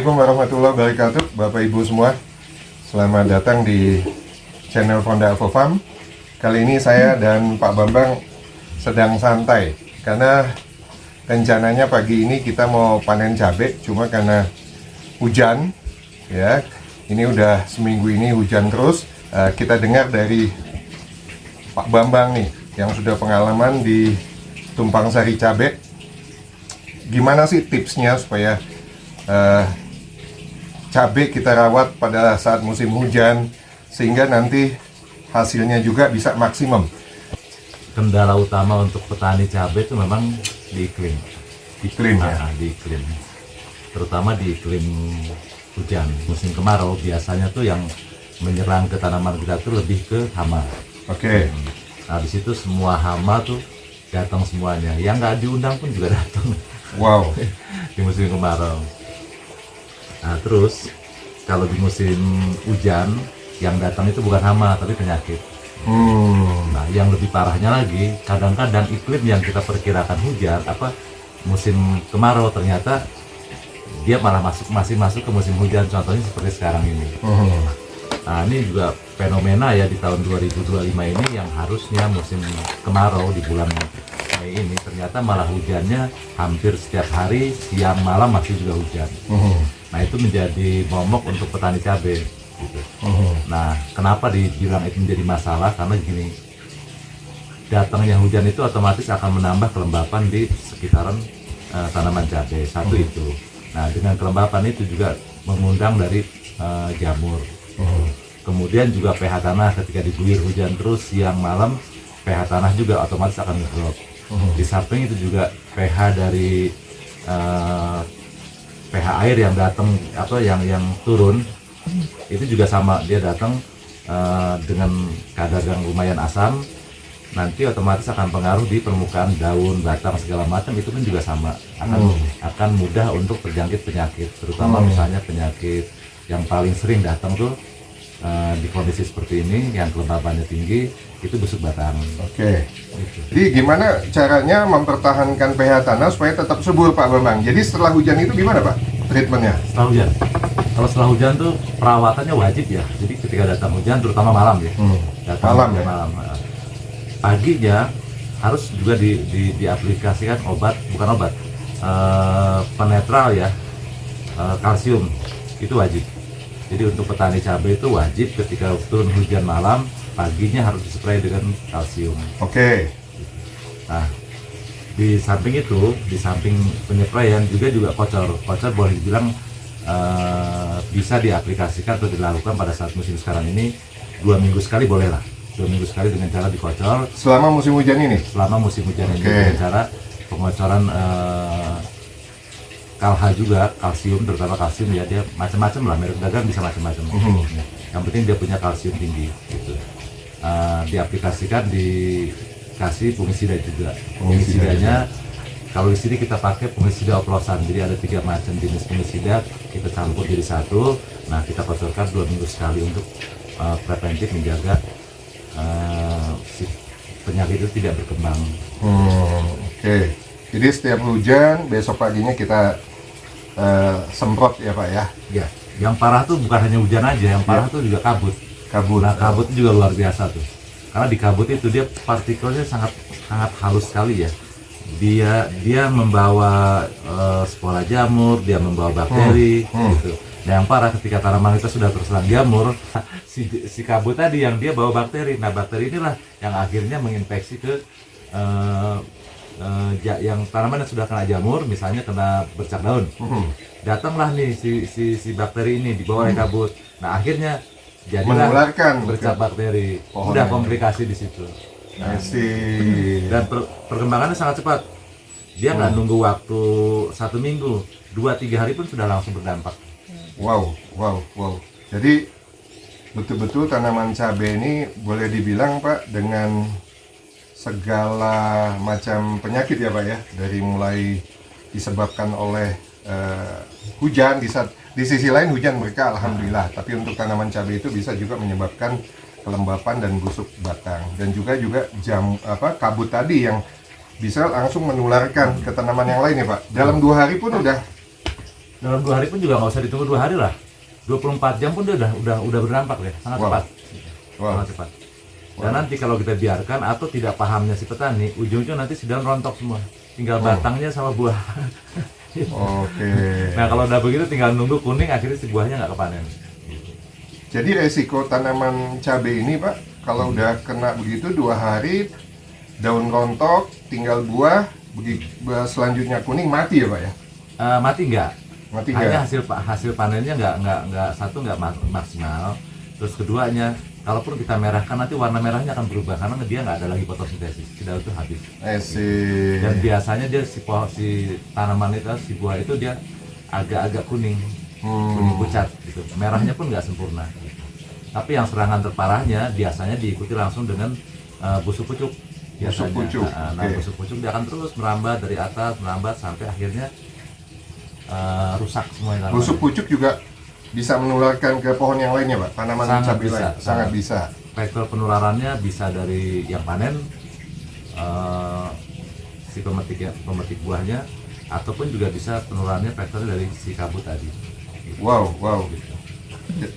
Assalamualaikum warahmatullahi wabarakatuh, Bapak Ibu semua. Selamat datang di channel Fonda Alpha Farm. Kali ini saya dan Pak Bambang sedang santai karena rencananya pagi ini kita mau panen cabai, cuma karena hujan ya. Ini udah seminggu ini hujan terus. Kita dengar dari Pak Bambang nih yang sudah pengalaman di tumpang sari cabai. Gimana sih tipsnya supaya cabai kita rawat pada saat musim hujan sehingga nanti hasilnya juga bisa maksimum? Kendala utama untuk petani cabai itu memang di iklim. Iklim ya. Di iklim. Terutama di iklim hujan. Musim kemarau biasanya tuh yang menyerang ke tanaman kita tuh lebih ke hama. Oke. Nah, di situ semua hama tuh datang semuanya. Yang nggak diundang pun juga datang. Wow. Di musim kemarau. Nah, terus kalau di musim hujan yang datang itu bukan hama tapi penyakit. Nah, yang lebih parahnya lagi, kadang-kadang iklim yang kita perkirakan hujan musim kemarau ternyata dia malah masih masuk ke musim hujan. Contohnya seperti sekarang ini. Nah, ini juga fenomena ya di tahun 2025 ini yang harusnya musim kemarau di bulan Mei ini ternyata malah hujannya hampir setiap hari, siang malam masih juga hujan. Nah, itu menjadi momok untuk petani cabai gitu. Nah, kenapa dibilang itu menjadi masalah? Karena gini, datangnya hujan itu otomatis akan menambah kelembapan di sekitaran tanaman cabai. Satu itu. Nah, dengan kelembapan itu juga mengundang dari jamur. Kemudian juga pH tanah ketika diguyur hujan terus siang malam, pH tanah juga otomatis akan ngedrop. Di samping itu juga pH dari pH air yang datang yang turun itu juga sama, dia datang dengan kadar yang lumayan asam, nanti otomatis akan pengaruh di permukaan daun, batang segala macam, itu pun juga sama, akan mudah untuk terjangkit penyakit, terutama misalnya penyakit yang paling sering datang tuh di kondisi seperti ini yang kelembabannya tinggi itu busuk batang. Oke. Jadi gimana caranya mempertahankan pH tanah supaya tetap subur, Pak Bambang? Jadi setelah hujan itu gimana, Pak, treatmentnya? Setelah hujan, kalau setelah hujan tuh perawatannya wajib ya. Jadi ketika datang hujan, terutama malam ya, Malam ya? malam. Paginya harus juga diaplikasikan penetral ya, kalsium itu wajib. Jadi untuk petani cabai itu wajib ketika turun hujan malam, paginya harus dispray dengan kalsium. Oke. Nah, di samping itu, di samping penyepraian juga kocor. Kocor boleh dibilang bisa diaplikasikan atau dilakukan pada saat musim sekarang ini 2 minggu sekali boleh lah. 2 minggu sekali dengan cara dikocor. Selama musim hujan ini? Selama musim hujan ini dengan cara pengocoran kalha juga, kalsium, terutama kalsium ya, dia macam-macam lah, merek dagang bisa macam-macam. Yang penting dia punya kalsium tinggi gitu. Diaplikasikan, dikasih fungisida juga. Fungisidanya kalau di sini kita pakai fungisida oplosan, jadi ada 3 macam jenis fungisida kita campur jadi satu. Nah, kita kocorkan 2 minggu sekali untuk preventif menjaga si penyakit itu tidak berkembang. Oke. Jadi setiap hujan besok paginya kita semprot ya, Pak ya? Ya, yang parah tuh bukan hanya hujan aja, yang parah tuh juga kabut. Nah, kabut itu juga luar biasa tuh. Karena di kabut itu dia partikelnya sangat halus sekali ya. Dia membawa spora jamur, dia membawa bakteri gitu. Nah, yang parah ketika tanaman kita sudah terserang jamur, si kabut tadi yang dia bawa bakteri. Nah, bakteri inilah yang akhirnya menginfeksi ke yang tanaman yang sudah kena jamur, misalnya kena bercak daun. Datanglah nih si bakteri ini dibawa oleh kabut. Nah, akhirnya jadilah bercak bakteri. Udah komplikasi di situ. Nah, dan perkembangannya sangat cepat. Dia nggak nunggu waktu 1 minggu, 2-3 hari pun sudah langsung berdampak. Wow. Jadi betul-betul tanaman cabai ini boleh dibilang, Pak, dengan segala macam penyakit ya, Pak ya, dari mulai disebabkan oleh hujan, di sisi lain hujan mereka alhamdulillah, tapi untuk tanaman cabai itu bisa juga menyebabkan kelembapan dan busuk batang, dan juga kabut tadi yang bisa langsung menularkan ke tanaman yang lain ya, Pak. Dalam 2 hari pun udah dalam 2 hari pun juga nggak usah ditunggu 2 hari lah. 24 jam pun dia udah berdampak ya, sangat Wow. cepat. Wow. Sangat cepat. Dan nanti kalau kita biarkan atau tidak pahamnya si petani, ujung-ujung nanti si daun rontok semua. Tinggal batangnya sama buah. Oke. Nah kalau udah begitu tinggal nunggu kuning, akhirnya si buahnya nggak kepanen. Jadi resiko tanaman cabai ini Pak, kalau udah kena begitu 2 hari daun rontok, tinggal buah, selanjutnya kuning, mati ya Pak ya? Mati nggak? Mati Hanya nggak? hasil panennya nggak satu nggak maksimal. Terus keduanya, kalaupun kita merahkan nanti warna merahnya akan berubah karena dia nggak ada lagi fotosintesis, si daun itu habis. Dan biasanya dia si tanaman itu, si buah itu dia agak-agak kuning, kuning pucat gitu. Merahnya pun nggak sempurna. Gitu. Tapi yang serangan terparahnya biasanya diikuti langsung dengan busuk pucuk. Biasanya. Busuk pucuk. Nah, busuk pucuk dia akan terus merambat dari atas, merambat sampai akhirnya rusak semua tanaman. Busuk pucuk juga bisa menularkan ke pohon yang lainnya Pak? Tanaman cabai lain? Sangat bisa. Vektor penularannya bisa dari yang panen, si pemetik buahnya, ataupun juga bisa penularannya vektornya dari si kabut tadi. Wow.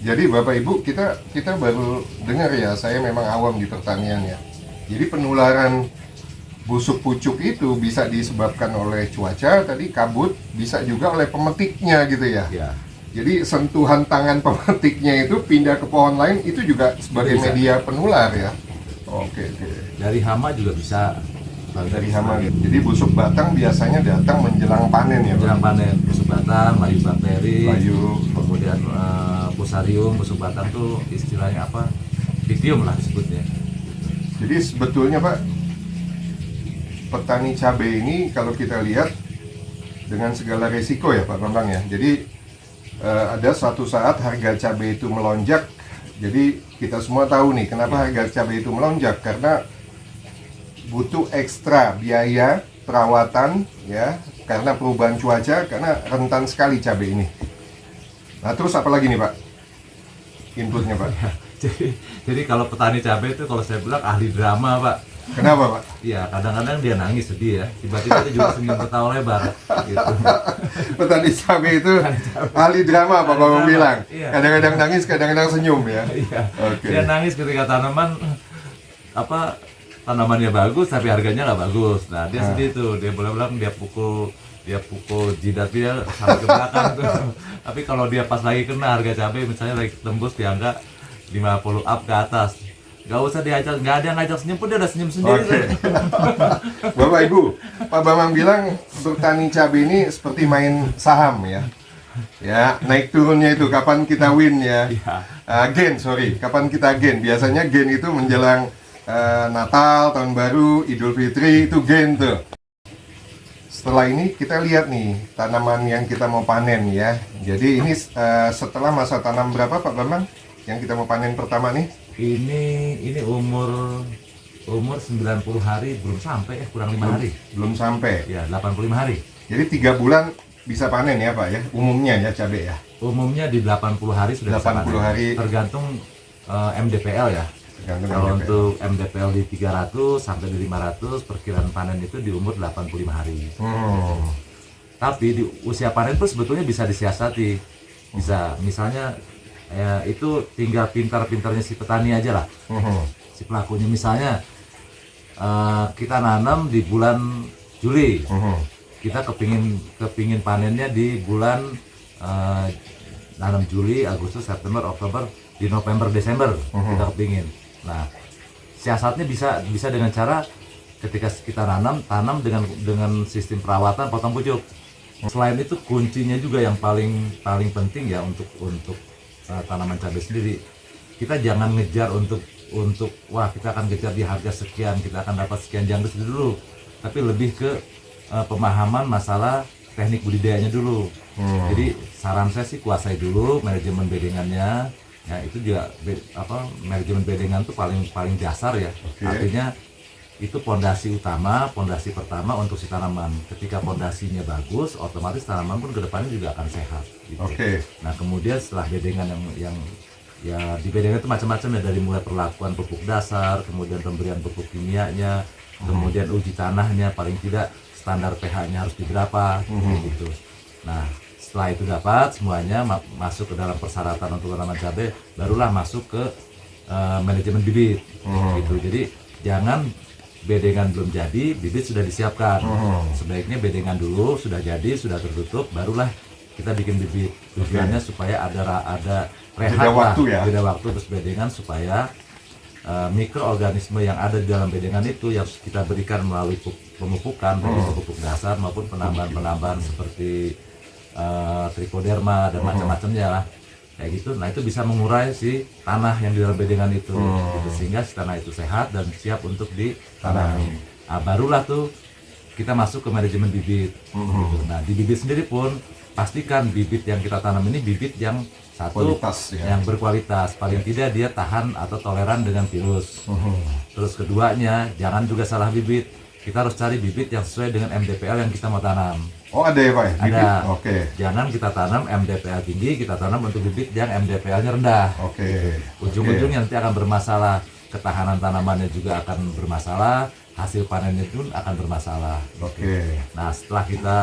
Jadi Bapak Ibu, kita baru dengar ya, saya memang awam di pertanian ya. Jadi penularan busuk pucuk itu bisa disebabkan oleh cuaca, tadi kabut, bisa juga oleh pemetiknya gitu ya. Ya. Jadi sentuhan tangan pemetiknya itu pindah ke pohon lain, itu juga sebagai Bisa. media penular ya. Oke. Dari hama juga bisa. Dari hama. Jadi busuk batang biasanya datang menjelang panen ya, Pak? Menjelang panen, busuk batang, layu bakteri, Layu. kemudian fusarium, busuk batang tuh istilahnya apa? Pitium lah disebutnya. Jadi sebetulnya Pak, petani cabai ini kalau kita lihat dengan segala resiko ya Pak Bambang ya. Jadi ada suatu saat harga cabai itu melonjak. Jadi kita semua tahu nih kenapa harga cabai itu melonjak, karena butuh ekstra biaya perawatan ya, karena perubahan cuaca, karena rentan sekali cabai ini. Nah terus apa lagi nih Pak inputnya Pak? Jadi kalau petani cabai itu kalau saya bilang ahli drama Pak. Kenapa Pak? Iya, kadang-kadang dia nangis sedih ya, tiba-tiba dia juga senyum ketawa lebar gitu. Petani cabai itu ahli drama Pak Ahli Bambang drama, bilang. iya. Kadang-kadang nangis, kadang-kadang senyum ya. Iya. Oke. Dia nangis ketika tanamannya bagus tapi harganya nggak bagus. Nah, dia sedih tuh, dia boleh-boleh dia pukul jidat dia sampai ke belakang tuh. Tapi kalau dia pas lagi kena harga cabai misalnya lagi tembus di angka 50 up ke atas, nggak usah diajak, nggak ada yang ngajak senyum pun dia udah senyum sendiri. Oke. Bapak Ibu, Pak Bambang bilang bertani cabai ini seperti main saham ya. Ya, naik turunnya itu kapan kita win ya. Iya. Kapan kita gain. Biasanya gain itu menjelang Natal, Tahun Baru, Idul Fitri, itu gain tuh. Setelah ini kita lihat nih tanaman yang kita mau panen ya. Jadi ini setelah masa tanam berapa Pak Bambang yang kita mau panen pertama nih? Ini umur 90 hari belum sampai kurang 5 hari. Belum sampai. Ya, 85 hari. Jadi 3 bulan bisa panen ya Pak ya, umumnya ya cabai ya. Umumnya di 80 hari sudah bisa 80 panen. hari. Tergantung MDPL ya. Tergantung Kalau MDPL. untuk MDPL di 300 sampai di 500, perkiraan panen itu di umur 85 hari. Tapi di usia panen pun sebetulnya bisa disiasati. Bisa, misalnya ya, itu tinggal pintar-pintarnya si petani aja lah. Si pelakunya misalnya kita nanam di bulan Juli. Kita kepingin panennya di bulan nanam Juli, Agustus, September, Oktober, di November, Desember kita kepingin. Nah, siasatnya bisa dengan cara ketika kita tanam dengan sistem perawatan potong pucuk. Selain itu kuncinya juga yang paling penting ya untuk tanaman cabai sendiri, kita jangan ngejar untuk wah kita akan kejar di harga sekian, kita akan dapat sekian, jangan dulu, tapi lebih ke pemahaman masalah teknik budidayanya dulu. Jadi saran saya sih kuasai dulu manajemen bedengannya. Ya itu juga manajemen bedengan itu paling dasar ya. Artinya itu pondasi pertama untuk si tanaman. Ketika pondasinya bagus, otomatis tanaman pun kedepannya juga akan sehat. Gitu. Nah kemudian setelah bedengan yang ya di bedengan itu macam-macam ya, dari mulai perlakuan pupuk dasar, kemudian pemberian pupuk kimianya, kemudian uji tanahnya, paling tidak standar pH-nya harus di berapa, gitu. Nah Setelah itu dapat semuanya masuk ke dalam persyaratan untuk tanaman cabai, barulah masuk ke manajemen bibit. Gitu. Jadi jangan bedengan belum jadi, bibit sudah disiapkan. Sebaiknya bedengan dulu sudah jadi, sudah tertutup, barulah kita bikin bibit. Tujuannya supaya ada rehat lah, beda waktu terus bedengan supaya mikroorganisme yang ada di dalam bedengan itu yang kita berikan melalui pemupukan, baik pupuk dasar maupun penambahan-penambahan seperti trichoderma dan macam-macamnya lah. Kayak gitu, nah itu bisa mengurai si tanah yang di dalam bedengan itu, gitu. Sehingga si tanah itu sehat dan siap untuk ditanami. Nah, barulah tuh kita masuk ke manajemen bibit. Gitu. Nah di bibit sendiri pun pastikan bibit yang kita tanam ini bibit yang satu yang berkualitas, paling tidak dia tahan atau toleran dengan virus. Terus keduanya jangan juga salah bibit, kita harus cari bibit yang sesuai dengan MDPL yang kita mau tanam. Oh ada ya Pak? Bibit? Ada. Oke. Jangan kita tanam MDPL tinggi, kita tanam untuk bibit yang MDPL-nya rendah. Oke. Ujung-ujungnya nanti akan bermasalah, ketahanan tanamannya juga akan bermasalah, hasil panennya pun akan bermasalah. Oke. Nah setelah kita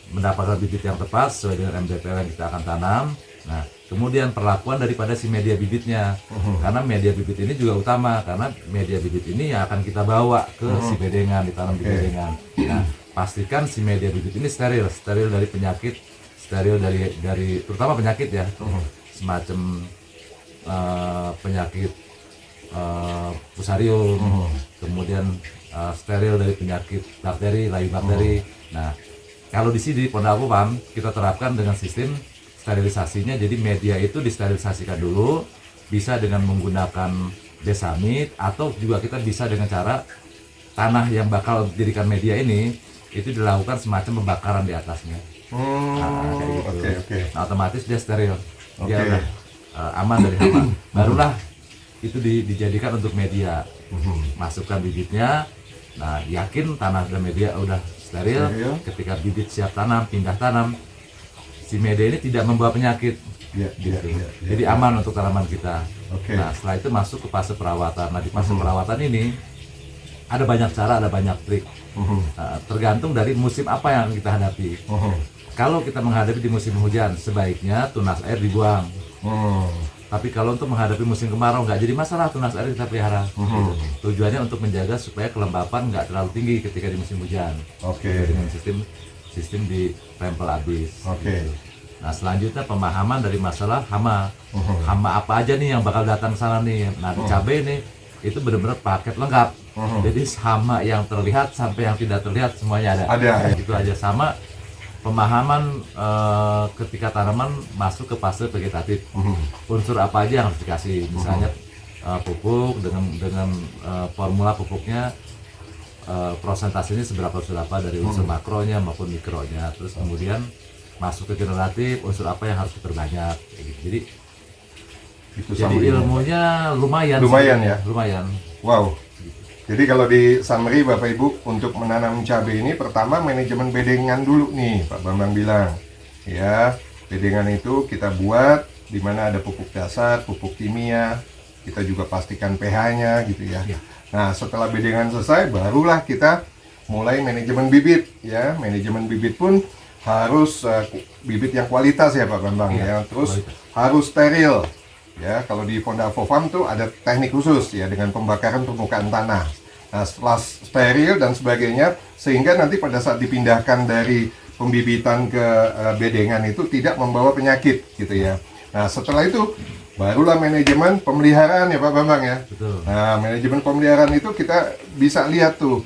mendapatkan bibit yang tepat sesuai dengan MDPL yang kita akan tanam, nah kemudian perlakuan daripada si media bibitnya, karena media bibit ini juga utama, karena media bibit ini yang akan kita bawa ke si bedengan, ditanam di bedengan. Nah pastikan si media bibit ini steril dari penyakit, steril dari terutama penyakit ya, semacam penyakit fusarium, kemudian steril dari penyakit bakteri, layu bakteri. Nah kalau di sini Ponda Pupam kita terapkan dengan sistem sterilisasinya, jadi media itu disterilisasikan dulu, bisa dengan menggunakan desamid atau juga kita bisa dengan cara tanah yang bakal dijadikan media ini itu dilakukan semacam pembakaran di atasnya. Nah, kayak gitu. Nah, otomatis dia steril, dia udah aman dari hama. Barulah itu dijadikan untuk media. Masukkan bibitnya, nah yakin tanah dan media udah steril. Ketika bibit siap tanam, pindah tanam, si media ini tidak membawa penyakit. Jadi aman untuk tanaman kita. Nah setelah itu masuk ke fase perawatan. Nah di fase perawatan ini ada banyak cara, ada banyak trik. Tergantung dari musim apa yang kita hadapi. Kalau kita menghadapi di musim hujan, sebaiknya tunas air dibuang. Tapi kalau untuk menghadapi musim kemarau nggak jadi masalah, tunas air kita pelihara. Tujuannya untuk menjaga supaya kelembapan nggak terlalu tinggi ketika di musim hujan. Dengan sistem di rempel habis. Nah selanjutnya pemahaman dari masalah hama. Hama apa aja nih yang bakal datang sana nih. Nah di cabai nih itu benar-benar paket lengkap. Jadi hama yang terlihat sampai yang tidak terlihat semuanya ada. Itu aja. Sama pemahaman ketika tanaman masuk ke fase vegetatif. Unsur apa aja yang harus dikasih. Misalnya pupuk dengan formula pupuknya, prosentasenya seberapa dari unsur makronya maupun mikronya. Terus kemudian masuk ke generatif, unsur apa yang harus diperbanyak. Jadi ilmunya lumayan ya. Lumayan. Wow. Jadi kalau di summary Bapak Ibu, untuk menanam cabai ini pertama manajemen bedengan dulu nih Pak Bambang bilang. Ya, bedengan itu kita buat di mana ada pupuk dasar, pupuk kimia. Kita juga pastikan pH-nya gitu ya. Nah, setelah bedengan selesai barulah kita mulai manajemen bibit ya. Manajemen bibit pun harus bibit yang kualitas ya Pak Bambang ya. Terus harus steril. Ya, kalau di Ponda Avofarm tuh ada teknik khusus ya dengan pembakaran permukaan tanah. Nah, setelah steril dan sebagainya, sehingga nanti pada saat dipindahkan dari pembibitan ke bedengan itu tidak membawa penyakit gitu ya. Nah, setelah itu barulah manajemen pemeliharaan ya Pak Bambang ya. Betul. Nah, manajemen pemeliharaan itu kita bisa lihat tuh.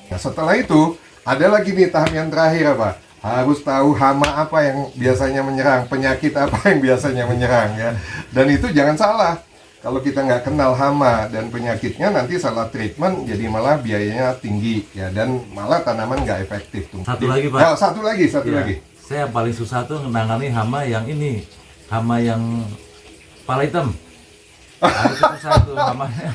Nah, setelah itu ada lagi nih tahap yang terakhir apa? Harus tahu hama apa yang biasanya menyerang, penyakit apa yang biasanya menyerang ya. Dan itu jangan salah. Kalau kita nggak kenal hama dan penyakitnya, nanti salah treatment, jadi malah biayanya tinggi ya, dan malah tanaman nggak efektif tuh. Satu lagi Pak. Oh, satu lagi. Saya yang paling susah tuh menangani hama yang ini, hama yang kepala hitam. Nah, itu susah tuh hamanya.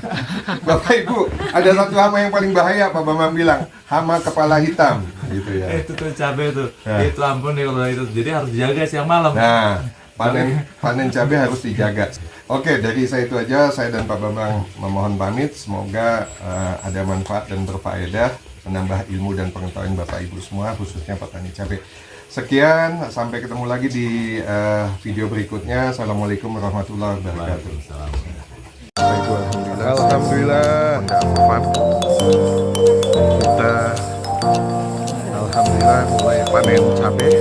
Bapak Ibu, ada satu hama yang paling bahaya Pak Bambang bilang, hama kepala hitam gitu ya. Itu tuh cabai tuh. Itu ampun nih kalau itu. Jadi harus dijaga siang malam. Nah, panen cabai harus dijaga. Oke, dari saya itu aja. Saya dan Pak Bambang memohon pamit. Semoga ada manfaat dan berfaedah, menambah ilmu dan pengetahuan Bapak Ibu semua, khususnya petani cabai. Sekian, sampai ketemu lagi di video berikutnya. Assalamualaikum warahmatullahi wabarakatuh. Waalaikumsalam. Alhamdulillah, kita alhamdulillah mulai panen cabai.